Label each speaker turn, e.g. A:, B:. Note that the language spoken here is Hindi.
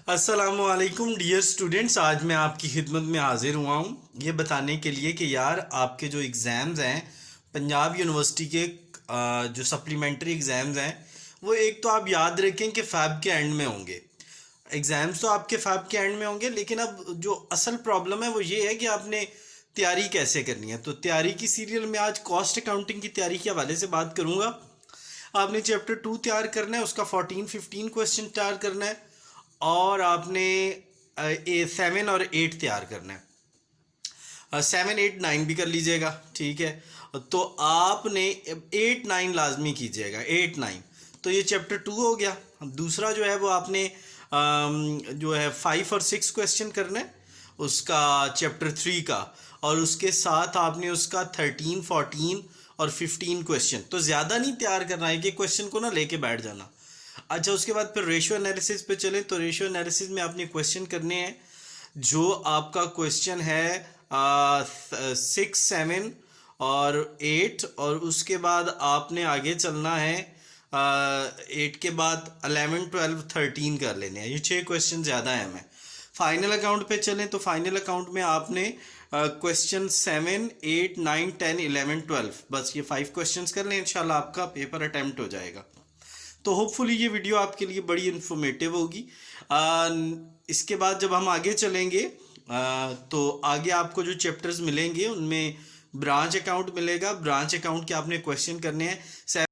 A: अस्सलामुअलैकुम डियर स्टूडेंट्स, आज मैं आपकी खिदमत में हाजिर हुआ हूँ ये बताने के लिए कि यार आपके जो एग्ज़ाम्स हैं पंजाब यूनिवर्सिटी के जो सप्लीमेंट्री एग्ज़ाम्स हैं वो एक तो आप याद रखें कि फ़ैब के एंड में होंगे। एग्ज़ाम्स तो आपके फ़ैब के एंड में होंगे, लेकिन अब जो असल प्रॉब्लम है वो ये है कि आपने तैयारी कैसे करनी है। तो तैयारी की सीरियल में आज कॉस्ट अकाउंटिंग की तैयारी के हवाले से बात करूँगा। आपने चैप्टर 2 तैयार करना है, उसका 14-15 क्वेश्चन तैयार करना है और आपने 7 और 8 तैयार करना है। 7, 8, 9 भी कर लीजिएगा, ठीक है। तो आपने 8, 9 लाजमी कीजिएगा, 8, 9। तो ये चैप्टर 2 हो गया। दूसरा जो है वो आपने जो है 5 और 6 क्वेश्चन करना है उसका चैप्टर 3 का, और उसके साथ आपने उसका 13, 14 और 15 क्वेश्चन। तो ज़्यादा नहीं तैयार करना है कि क्वेश्चन को ना लेके बैठ जाना। अच्छा, उसके बाद फिर रेशियो एनालिसिस पे चले। तो रेशियो एनालिसिस में आपने क्वेश्चन करने हैं। जो आपका क्वेश्चन है 6, 7 और 8, और उसके बाद आपने आगे चलना है 8 के बाद 11, 12, 13 कर लेने हैं। ये 6 क्वेश्चन ज़्यादा है हमें। फाइनल अकाउंट पे चलें तो फाइनल अकाउंट में आपने क्वेश्चन 7, 8, 9, 10, 11, 12, बस ये 5 क्वेश्चंस कर लें, इंशाल्लाह आपका पेपर अटैम्प्ट हो जाएगा। तो होपफुली ये वीडियो आपके लिए बड़ी इन्फॉर्मेटिव होगी। इसके बाद जब हम आगे चलेंगे तो आगे आपको जो चैप्टर्स मिलेंगे उनमें ब्रांच अकाउंट मिलेगा। ब्रांच अकाउंट के आपने क्वेश्चन करने हैं।